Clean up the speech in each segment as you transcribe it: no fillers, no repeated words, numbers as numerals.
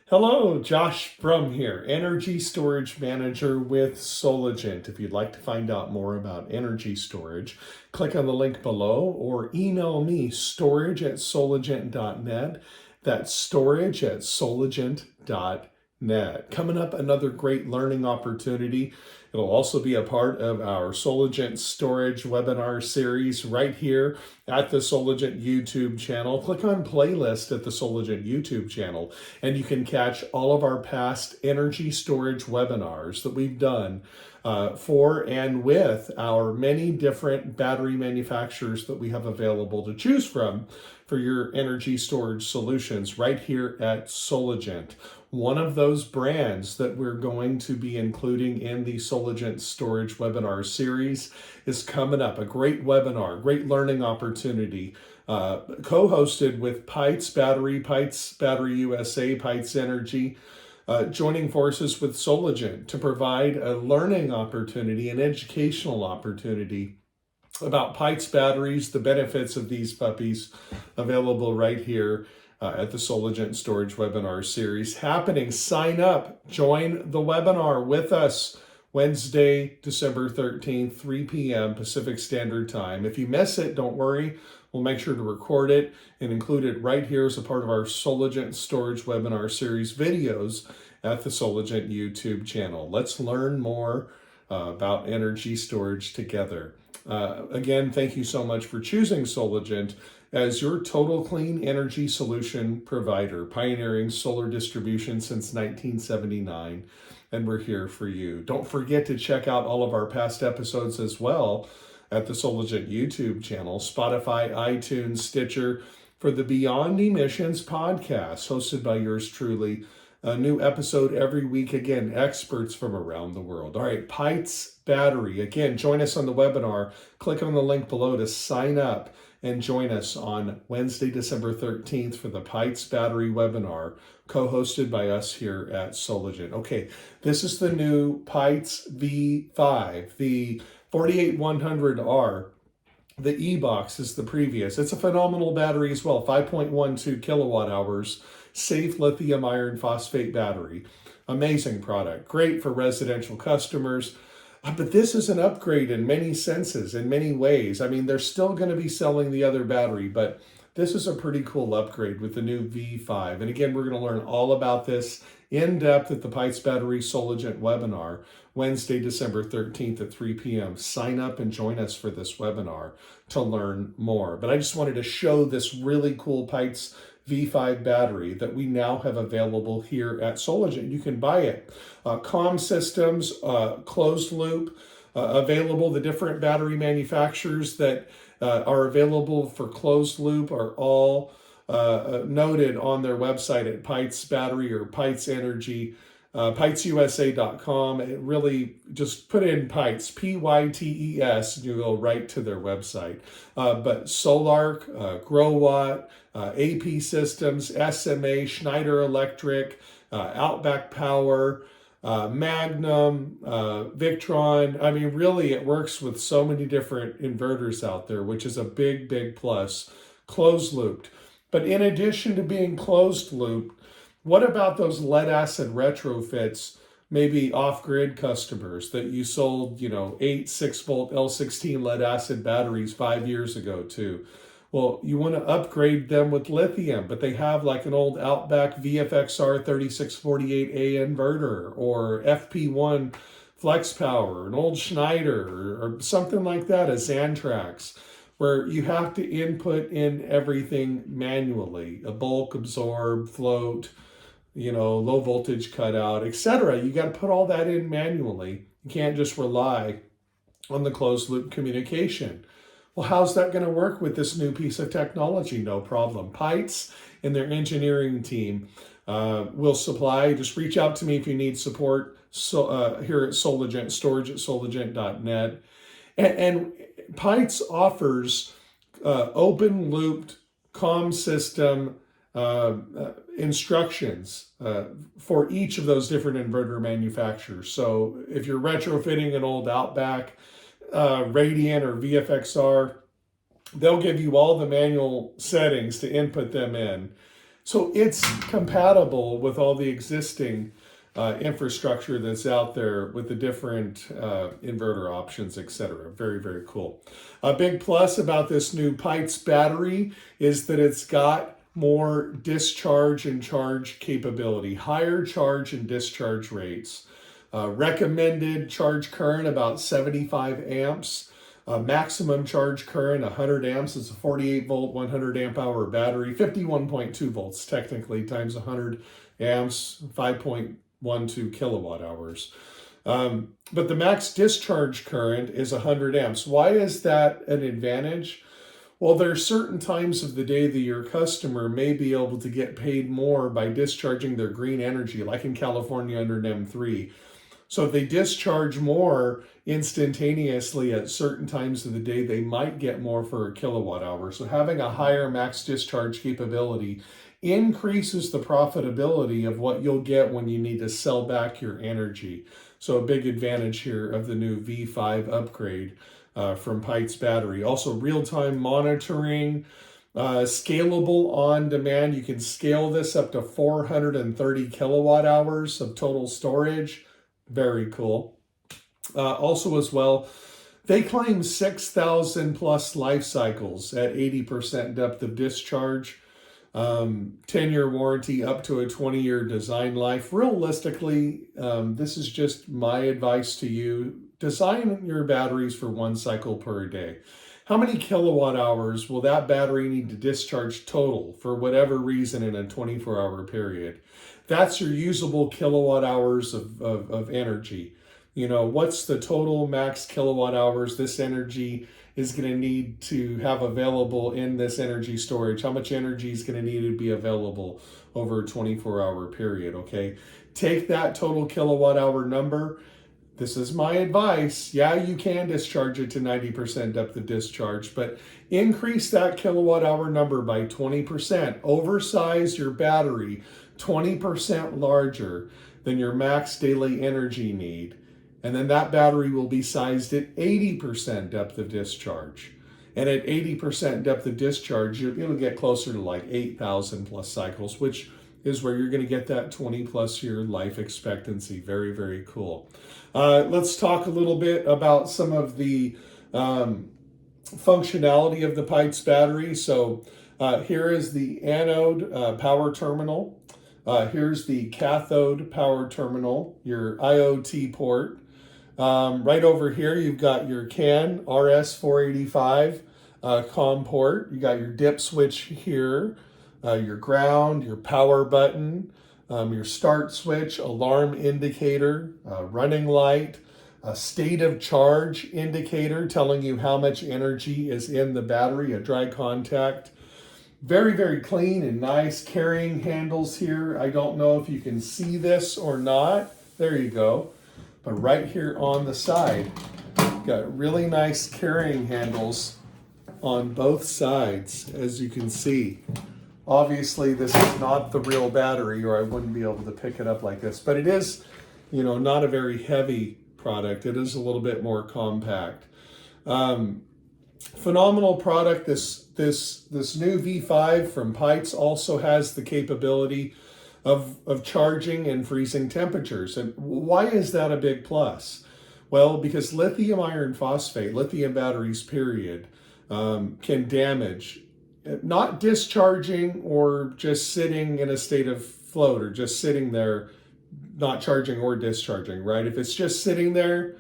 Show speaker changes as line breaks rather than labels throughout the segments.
Hello, Josh Brum here, Energy Storage Manager with Soligent. If you'd like to find out more about energy storage, click on the link below or email me, storage@soligent.net. That's storage@soligent.net. Coming up, another great learning opportunity. It'll also be a part of our Soligent Storage webinar series right here at the Soligent YouTube channel. Click on playlist at the Soligent YouTube channel, and you can catch all of our past energy storage webinars that we've done for and with our many different battery manufacturers that we have available to choose from for your energy storage solutions right here at Soligent. One of those brands that we're going to be including in the Soligent Storage webinar series is coming up. A great webinar, great learning opportunity, co-hosted with Pytes Battery USA, Pytes Energy, joining forces with Soligent to provide a learning opportunity, an educational opportunity about Pytes batteries, the benefits of these puppies, available right here at the Soligent Storage Webinar Series happening. Sign up, join the webinar with us Wednesday, December 13th, 3 p.m. Pacific Standard Time. If you miss it, don't worry. We'll make sure to record it and include it right here as a part of our Soligent Storage Webinar Series videos at the Soligent YouTube channel. Let's learn more about energy storage together. Again, thank you so much for choosing Soligent as your total clean energy solution provider, pioneering solar distribution since 1979, and we're here for you. Don't forget to check out all of our past episodes as well at the Soligent YouTube channel, Spotify, iTunes, Stitcher, for the Beyond Emissions podcast, hosted by yours truly. A new episode every week. Again, experts from around the world. All right, Pytes Battery. Again, join us on the webinar. Click on the link below to sign up and join us on Wednesday, December 13th for the Pytes Battery webinar, co-hosted by us here at Soligent. Okay, this is the new Pytes V5, the 48100R. The E-Box is the previous. It's a phenomenal battery as well, 5.12 kilowatt hours, safe lithium iron phosphate battery. Amazing product, great for residential customers. But this is an upgrade in many senses, in many ways. I mean, they're still going to be selling the other battery, but this is a pretty cool upgrade with the new V5. And again, we're going to learn all about this in depth at the Pytes Battery Soligent webinar, Wednesday, December 13th at 3 p.m. Sign up and join us for this webinar to learn more. But I just wanted to show this really cool Pytes V5 battery that we now have available here at Soligent. You can buy it. Comm systems, closed loop, available. The different battery manufacturers that are available for closed loop are all noted on their website at Pytes Battery or Pytes Energy, PytesUSA.com. It really, just put in Pytes, Pytes, and you'll go right to their website. But Solarc, Growatt, AP Systems, SMA, Schneider Electric, Outback Power, Magnum, Victron. I mean, really, it works with so many different inverters out there, which is a big, big plus. Closed looped. But in addition to being closed looped, what about those lead acid retrofits, maybe off-grid customers that you sold, 8 6-volt L16 lead acid batteries 5 years ago to? Well, you want to upgrade them with lithium, but they have like an old Outback VFXR 3648A inverter or FP1 Flex Power, an old Schneider or something like that, a Xantrax, where you have to input in everything manually, a bulk, absorb, float, low voltage cutout, etc. You got to put all that in manually. You can't just rely on the closed loop communication. Well, how's that going to work with this new piece of technology? No problem. Pytes and their engineering team will supply. Just reach out to me if you need support here at Soligent, storage@soligent.net. And Pytes offers open-looped comm system instructions for each of those different inverter manufacturers. So if you're retrofitting an old Outback, Radiant, or VFXR, they'll give you all the manual settings to input them in. So it's compatible with all the existing infrastructure that's out there with the different inverter options, etc. Very, very cool. A big plus about this new Pytes battery is that it's got more discharge and charge capability, higher charge and discharge rates. Recommended charge current about 75 amps. Maximum charge current 100 amps. It's a 48 volt 100 amp hour battery, 51.2 volts technically times 100 amps, 5.12 kilowatt hours. But the max discharge current is 100 amps. Why is that an advantage? Well, there are certain times of the day that your customer may be able to get paid more by discharging their green energy, like in California under NEM 3. So if they discharge more instantaneously at certain times of the day, they might get more for a kilowatt hour. So having a higher max discharge capability increases the profitability of what you'll get when you need to sell back your energy. So a big advantage here of the new V5 upgrade from Pytes battery. Also real-time monitoring, scalable on demand. You can scale this up to 430 kilowatt hours of total storage. Very cool. Also as well, they claim 6,000 plus life cycles at 80% depth of discharge, 10-year warranty up to a 20-year design life. Realistically, this is just my advice to you. Design your batteries for 1 cycle per day. How many kilowatt hours will that battery need to discharge total for whatever reason in a 24-hour period? That's your usable kilowatt hours of energy. You know, what's the total max kilowatt hours this energy is going to need to have available in this energy storage? How much energy is going to need to be available over a 24-hour period, okay? Take that total kilowatt hour number. This is my advice. Yeah, you can discharge it to 90% depth of discharge, but increase that kilowatt hour number by 20%. Oversize your battery 20% larger than your max daily energy need. And then that battery will be sized at 80% depth of discharge. And at 80% depth of discharge, it'll get closer to like 8,000 plus cycles, which is where you're going to get that 20 plus year life expectancy. Very, very cool. Let's talk a little bit about some of the functionality of the Pytes battery. So here is the anode power terminal. Here's the cathode power terminal, your IoT port. Right over here, you've got your CAN RS485 COM port. You got your dip switch here, your ground, your power button, your start switch, alarm indicator, running light, a state of charge indicator telling you how much energy is in the battery, a dry contact. Very, very clean and nice carrying handles here. I don't know if you can see this or not. There you go. But right here on the side, got really nice carrying handles on both sides, as you can see. Obviously, this is not the real battery, or I wouldn't be able to pick it up like this. But it is, you know, not a very heavy product. It is a little bit more compact. Phenomenal product. This new V5 from Pytes also has the capability of charging and freezing temperatures. And why is that a big plus? Well, because lithium iron phosphate, lithium batteries period, can damage, not discharging or just sitting in a state of float or just sitting there, not charging or discharging, right? If it's just sitting there,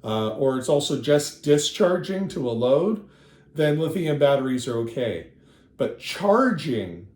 or it's also just discharging to a load, then lithium batteries are okay. But charging,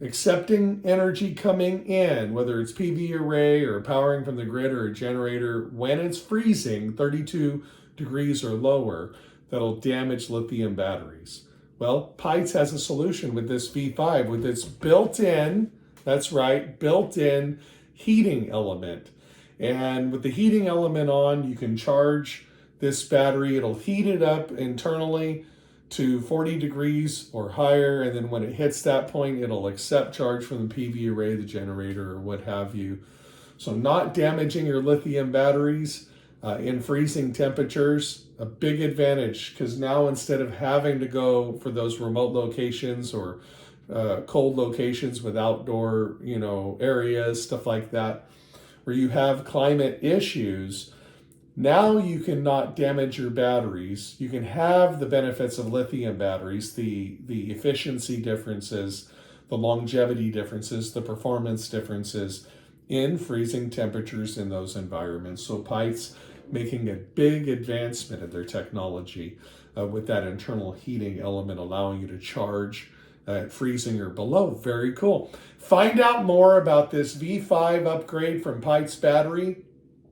accepting energy coming in, whether it's PV array or powering from the grid or a generator, when it's freezing 32 degrees or lower, that'll damage lithium batteries. Well, Pytes has a solution with this V5 with its built-in, that's right, built-in heating element. And with the heating element on, you can charge this battery. It'll heat it up internally to 40 degrees or higher, and then when it hits that point, it'll accept charge from the PV array, the generator, or what have you. So not damaging your lithium batteries in freezing temperatures, a big advantage, because now instead of having to go for those remote locations or cold locations with outdoor, areas, stuff like that, where you have climate issues. Now you can not damage your batteries. You can have the benefits of lithium batteries, the efficiency differences, the longevity differences, the performance differences in freezing temperatures in those environments. So Pytes making a big advancement in their technology with that internal heating element, allowing you to charge at freezing or below. Very cool. Find out more about this V5 upgrade from Pytes Battery,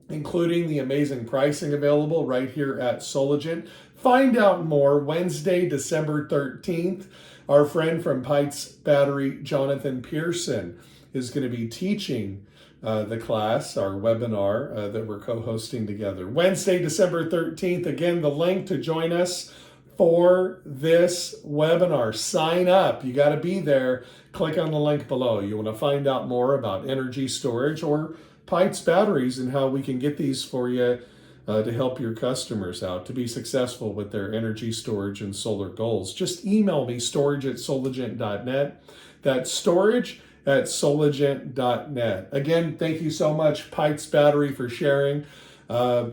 including the amazing pricing available right here at Soligent. Find out more Wednesday, December 13th. Our friend from Pytes Battery, Jonathon Pierson, is going to be teaching the class, our webinar that we're co-hosting together. Wednesday, December 13th. Again, the link to join us for this webinar. Sign up. You got to be there. Click on the link below. You want to find out more about energy storage or Pytes batteries and how we can get these for you to help your customers out to be successful with their energy storage and solar goals. Just email me, storage@soligent.net. That's storage@soligent.net. Again, thank you so much, Pytes Battery, for sharing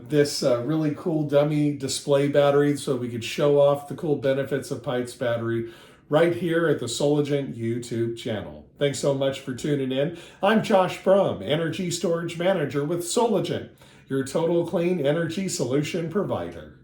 this really cool dummy display battery so we could show off the cool benefits of Pytes Battery right here at the Soligent YouTube channel. Thanks so much for tuning in. I'm Josh Brum, Energy Storage Manager with Soligent, your total clean energy solution provider.